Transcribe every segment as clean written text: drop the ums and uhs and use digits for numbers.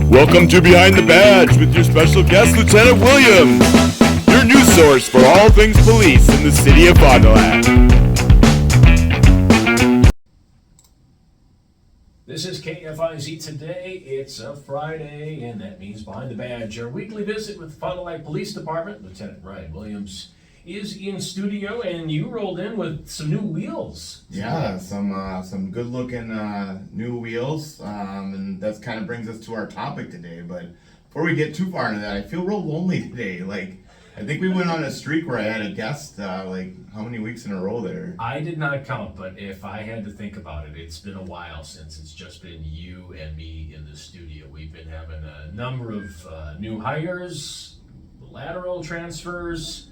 Welcome to Behind the Badge with your special guest, Lieutenant Williams, your news source for all things police in the city of Fond du Lac. This is KFIZ Today. It's a Friday, and that means Behind the Badge, our weekly visit with the Fond du Lac Police Department. Lieutenant Ryan Williams is in studio, and you rolled in with some new wheels. Yeah, some good looking new wheels, and that kind of brings us to our topic today. But before we get too far into that, I feel real lonely today. I think we went on a streak where I had a guest, how many weeks in a row there? I did not count, but if I had to think about it, it's been a while since it's just been you and me in the studio. We've been having a number of new hires, lateral transfers,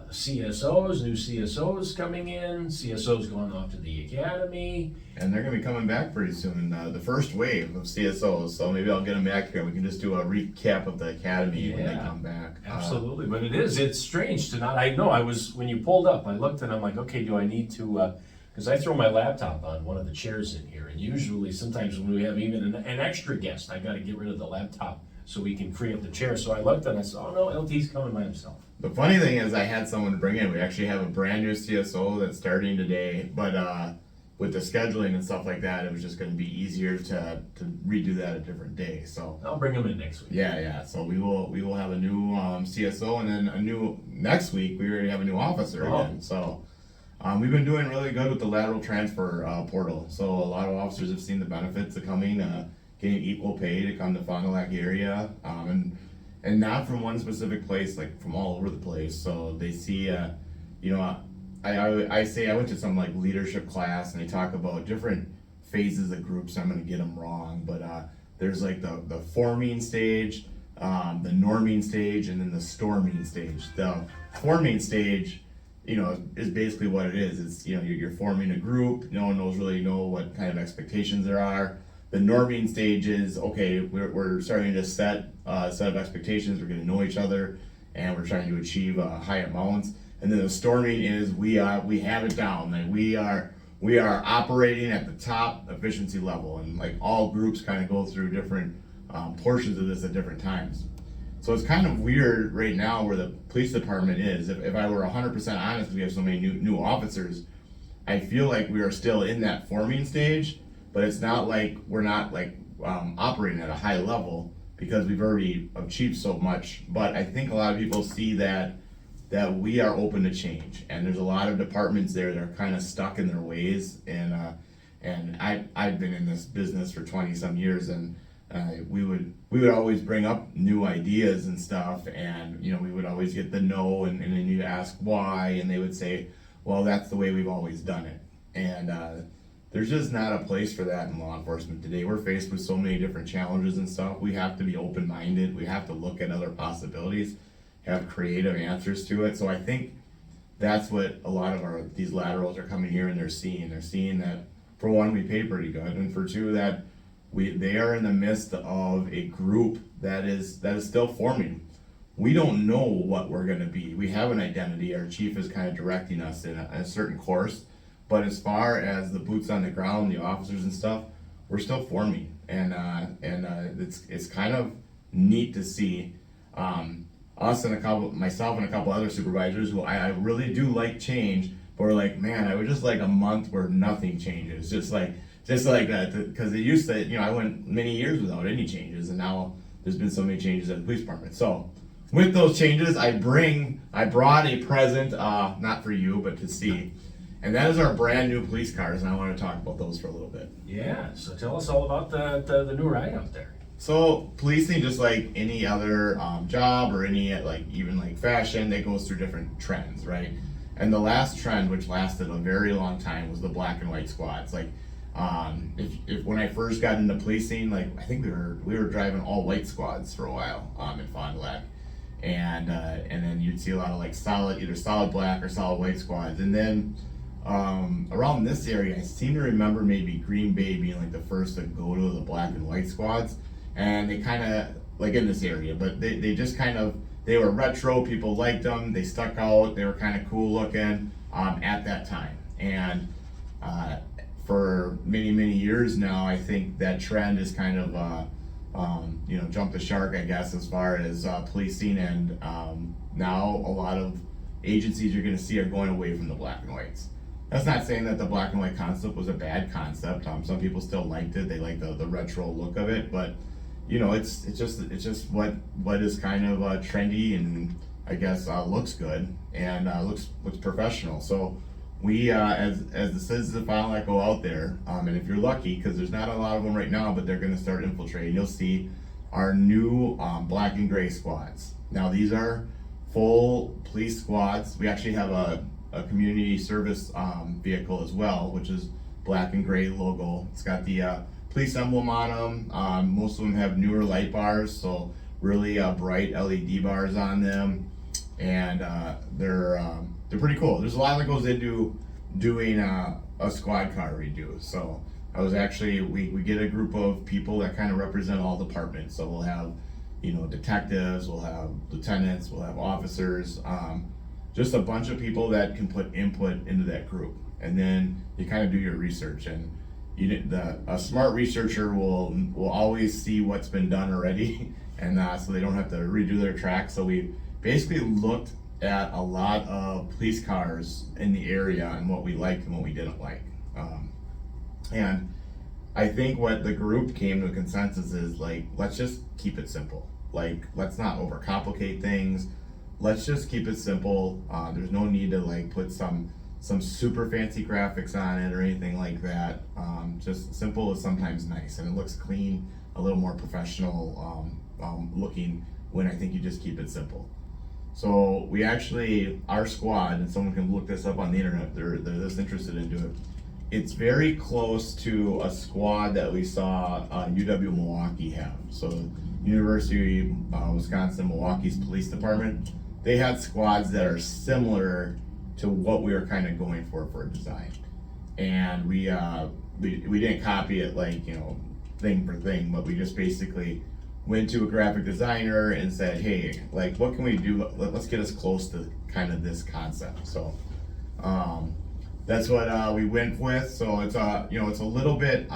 CSOs, new CSOs coming in, CSOs going off to the academy. And they're going to be coming back pretty soon, the first wave of CSOs. So maybe I'll get them back here. We can just do a recap of the academy when they come back. Absolutely, but it's strange to not, when you pulled up, I looked and I'm like, okay, do I need to, because I throw my laptop on one of the chairs in here, and usually sometimes when we have even an extra guest, I got to get rid of the laptop so we can free up the chair. So I looked and I said, oh no, LT's coming by himself. The funny thing is I had someone to bring in. We actually have a brand new CSO that's starting today, but with the scheduling and stuff like that, it was just going to be easier to redo that a different day. So I'll bring him in next week. Yeah. So we will have a new CSO, and then next week we already have a new officer again. So we've been doing really good with the lateral transfer portal. So a lot of officers have seen the benefits of coming, getting equal pay to come to Fond du Lac area, and not from one specific place, like from all over the place. So they see, I say I went to some leadership class, and they talk about different phases of groups. I'm going to get them wrong, but there's the forming stage, the norming stage, and then the storming stage. The forming stage, is basically what it is. It's, you're forming a group. No one really know what kind of expectations there are. The norming stage is, okay, we're starting to set a set of expectations. We're going to know each other, and we're trying to achieve high amounts. And then the storming is we have it down. We are operating at the top efficiency level, and all groups kind of go through different portions of this at different times. So it's kind of weird right now where the police department is. If I were 100% honest, we have so many new officers. I feel like we are still in that forming stage. But it's not like we're not operating at a high level because we've already achieved so much. But I think a lot of people see that we are open to change, and there's a lot of departments there that are kind of stuck in their ways. And I've been in this business for 20 some years, and we would always bring up new ideas and stuff, and we would always get the no, and then you ask why, and they would say, well, that's the way we've always done it. And there's just not a place for that in law enforcement today. We're faced with so many different challenges and stuff. We have to be open-minded. We have to look at other possibilities, have creative answers to it. So I think that's what a lot of these laterals are coming here and they're seeing. They're seeing that, for one, we pay pretty good, and for two, that they are in the midst of a group that is still forming. We don't know what we're going to be. We have an identity. Our chief is kind of directing us in a certain course. But as far as the boots on the ground, the officers and stuff, we're still forming, and it's kind of neat to see us and myself and a couple other supervisors who I really do like change, but we're like, man, I would just like a month where nothing changes, just like that, because it used to, I went many years without any changes, and now there's been so many changes at the police department. So with those changes, I brought a present, not for you, but to see. And that is our brand new police cars, and I want to talk about those for a little bit. Yeah, so tell us all about the new ride out there. So policing, just like any other job or any even fashion, that goes through different trends, right? And the last trend, which lasted a very long time, was the black and white squads. If when I first got into policing, I think we were driving all white squads for a while in Fond du Lac, and then you'd see a lot of either solid black or solid white squads, and then. Around this area, I seem to remember maybe Green Bay being the first to go to the black and white squads, and they kind of in this area, but they just they were retro. People liked them. They stuck out. They were kind of cool looking at that time, and for many years now, I think that trend is kind of jumped the shark, I guess, as far as policing, and now a lot of agencies you're going to see are going away from the black and whites. That's not saying that the black and white concept was a bad concept. Some people still liked it. They like the retro look of it, but it's just what is kind of trendy and I guess looks good and looks professional. So we as the citizens of Fond du Lac go out there, and if you're lucky, because there's not a lot of them right now, but they're going to start infiltrating, you'll see our new black and gray squads. Now these are full police squads. We actually have a community service vehicle as well, which is black and gray logo. It's got the police emblem on them. Most of them have newer light bars, so really bright LED bars on them, and they're pretty cool. There's a lot that goes into doing a squad car redo. So I was actually, we get a group of people that kind of represent all departments. So we'll have detectives, we'll have lieutenants, we'll have officers, just a bunch of people that can put input into that group. And then you kind of do your research, and a smart researcher will always see what's been done already, and so they don't have to redo their track. So we basically looked at a lot of police cars in the area and what we liked and what we didn't like. And I think what the group came to a consensus is, like, let's just keep it simple. Like, let's not overcomplicate things. Let's just keep it simple. There's no need to like put some super fancy graphics on it or anything like that. Just simple is sometimes nice, and it looks clean, a little more professional looking when I think you just keep it simple. So we actually, our squad, and someone can look this up on the internet, they're this interested into it. It's very close to a squad that we saw UW Milwaukee have. So University of Wisconsin Milwaukee's police department, they had squads that are similar to what we were kind of going for a design. And we didn't copy it like, thing for thing, but we just basically went to a graphic designer and said, hey, like, what can we do? Let's get us close to kind of this concept. So that's what we went with. So it's it's a little bit,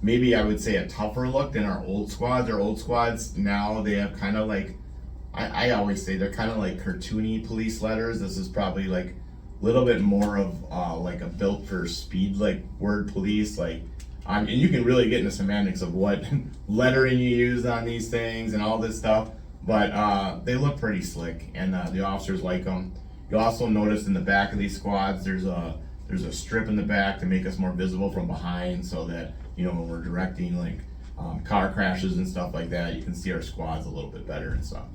maybe I would say a tougher look than our old squads. Our old squads now, they have kind of like, I always say they're kind of like cartoony police letters. This is probably like a little bit more of like a built for speed, like word police, like, and you can really get into semantics of what lettering you use on these things and all this stuff, but they look pretty slick, and the officers like them. You'll also notice in the back of these squads, there's a strip in the back to make us more visible from behind, so that when we're directing like car crashes and stuff like that, you can see our squads a little bit better and stuff.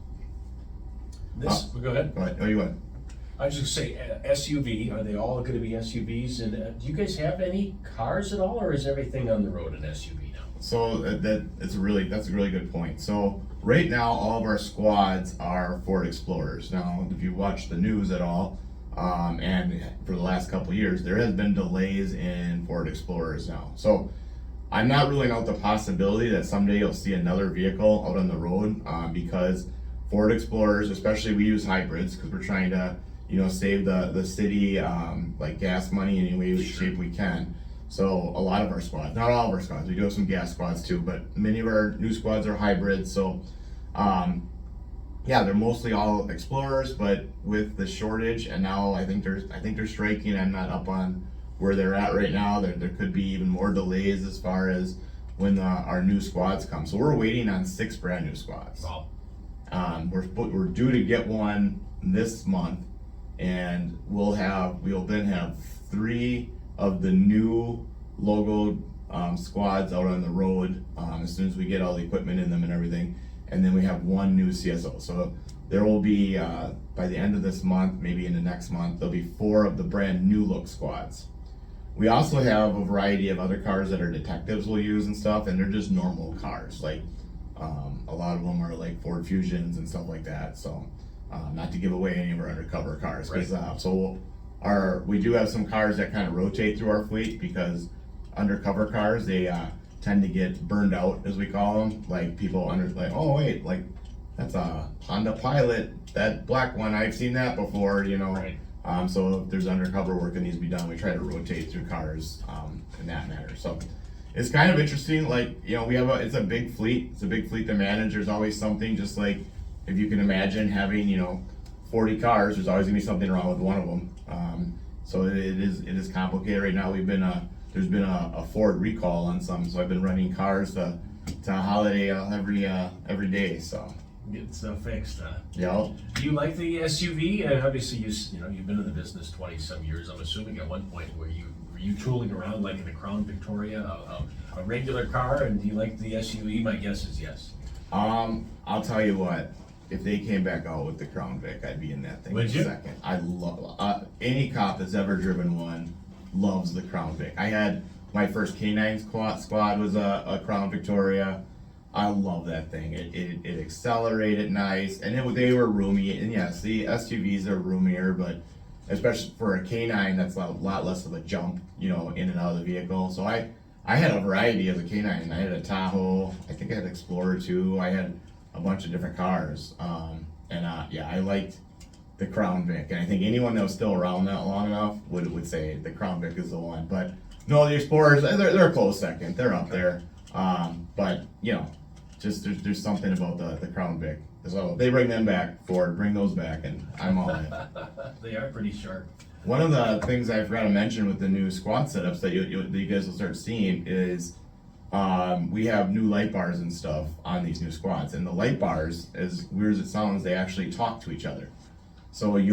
Go ahead. Go ahead. Oh, you went. I was just say SUV. Are they all going to be SUVs? And do you guys have any cars at all, or is everything on the road an SUV now? So that's a really good point. So right now, all of our squads are Ford Explorers. Now, if you watch the news at all, and for the last couple of years, there has been delays in Ford Explorers now. So I'm not ruling out the possibility that someday you'll see another vehicle out on the road, because Ford Explorers, especially, we use hybrids because we're trying to save the city like gas money in any way shape we can. So a lot of our squads, not all of our squads, we do have some gas squads too, but many of our new squads are hybrids. So they're mostly all Explorers, but with the shortage, and now I think they're striking. I'm not up on where they're at right now. There could be even more delays as far as when our new squads come. So we're waiting on 6 brand new squads. Wow. We're due to get one this month, and we'll then have 3 of the new logoed squads out on the road as soon as we get all the equipment in them and everything, and then we have 1 new CSO. So there will be by the end of this month, maybe in the next month, there'll be 4 of the brand new look squads. We also have a variety of other cars that our detectives will use and stuff, and they're just normal cars. Like a lot of them are like Ford Fusions and stuff like that. So not to give away any of our undercover cars, Right. We do have some cars that kind of rotate through our fleet, because undercover cars, they tend to get burned out, as we call them. Like people oh wait, like that's a Honda Pilot, that black one, I've seen that before, Right. So if there's undercover work that needs to be done, we try to rotate through cars in that manner. So it's kind of interesting. Like, you know, it's a big fleet. It's a big fleet to manage. There's always something. Just like if you can imagine having, you know, 40 cars, there's always gonna be something wrong with one of them. So it is complicated right now. There's been a Ford recall on some, so I've been running cars to Holiday every day. So Getting stuff fixed, huh? yeah. Do you like the SUV? Obviously, you've been in the business 20-some years. I'm assuming at one point were you tooling around like in a Crown Victoria, a regular car, and do you like the SUV? My guess is yes. I'll tell you what. If they came back out with the Crown Vic, I'd be in that thing Would in you? a second. I love any cop that's ever driven one loves the Crown Vic. I had my first K9 squad was a Crown Victoria. I love that thing. It accelerated nice, and they were roomy. And yes, the SUVs are roomier, but especially for a K9, that's a lot less of a jump, you know, in and out of the vehicle. So I had a variety as a K9. I had a Tahoe. I think I had Explorer too. I had a bunch of different cars. Yeah, I liked the Crown Vic, and I think anyone that was still around that long enough would say the Crown Vic is the one. But no, the Explorers, they're a close second. They're up there. But you know, just there's something about the Crown Vic. So they bring them back, Ford, bring those back, and I'm all in. They are pretty sharp. One of the things I forgot to mention with the new squad setups that you guys will start seeing is we have new light bars and stuff on these new squads, and the light bars, as weird as it sounds, they actually talk to each other. So if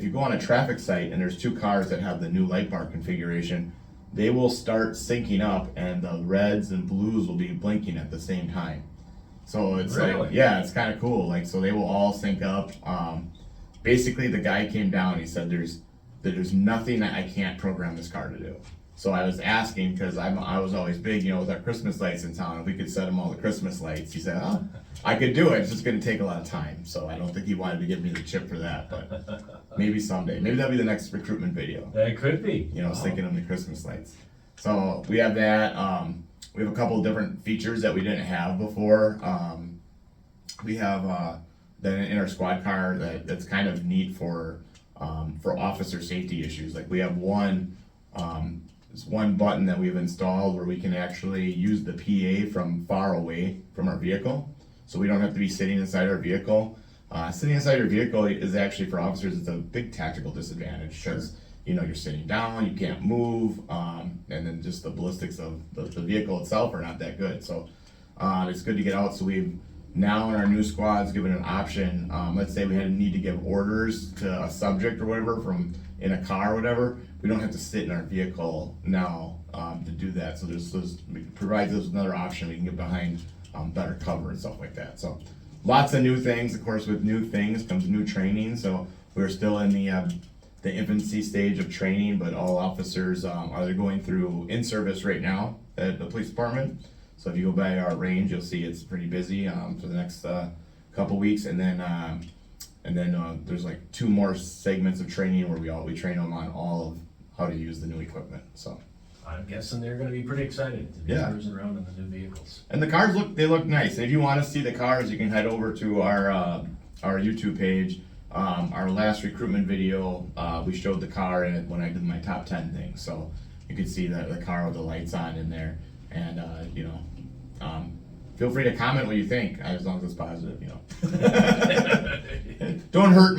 you go on a traffic site and there's two cars that have the new light bar configuration, they will start syncing up, and the reds and blues will be blinking at the same time. So it's Really? like, yeah, it's kind of cool. Like, so they will all sync up. Basically, the guy came down. He said, "There's nothing that I can't program this car to do." So I was asking, because I was always big, you know, with our Christmas lights in town. If we could set them all the Christmas lights, he said, "Oh, I could do it. It's just going to take a lot of time." So I don't think he wanted to give me the chip for that, but maybe someday. Maybe that'll be the next recruitment video. That could be. You know, syncing them to Christmas lights. So we have that. We have a couple of different features that we didn't have before. We have then in our squad car that's kind of neat for officer safety issues. Like we have there's one button that we've installed where we can actually use the PA from far away from our vehicle, so we don't have to be sitting inside our vehicle. Sitting inside your vehicle is actually, for officers, it's a big tactical disadvantage because you know you're sitting down, you can't move, and then just the ballistics of the vehicle itself are not that good. So it's good to get out. So we've now in our new squads given an option. Let's say we need to give orders to a subject or whatever from in a car or whatever. We don't have to sit in our vehicle now to do that. So it provides us another option. We can get behind better cover and stuff like that. So lots of new things. Of course, with new things comes new training. So we're still in the infancy stage of training, but all officers are going through in-service right now at the police department. So if you go by our range, you'll see it's pretty busy for the next couple weeks, and then there's like 2 more segments of training where we train them on all of how to use the new equipment. So I'm guessing they're going to be pretty excited to be cruising around in the new vehicles. and the cars look nice. And if you want to see the cars, you can head over to our YouTube page. Our last recruitment video, we showed the car in it when I did my top 10 thing. So you can see the car with the lights on in there. And, feel free to comment what you think, as long as it's positive, you know. Don't hurt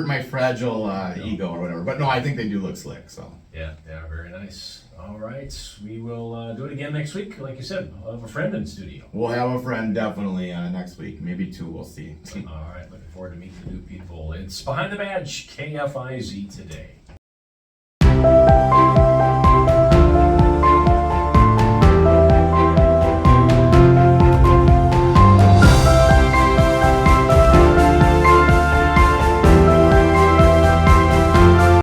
my fragile ego or whatever. But no, I think they do look slick, so. Yeah, very nice. All right, we will do it again next week. Like you said, I'll have a friend in studio. We'll have a friend definitely next week, maybe 2, we'll see. All right, looking forward to meeting the new people. It's Behind the Badge, KFIZ today.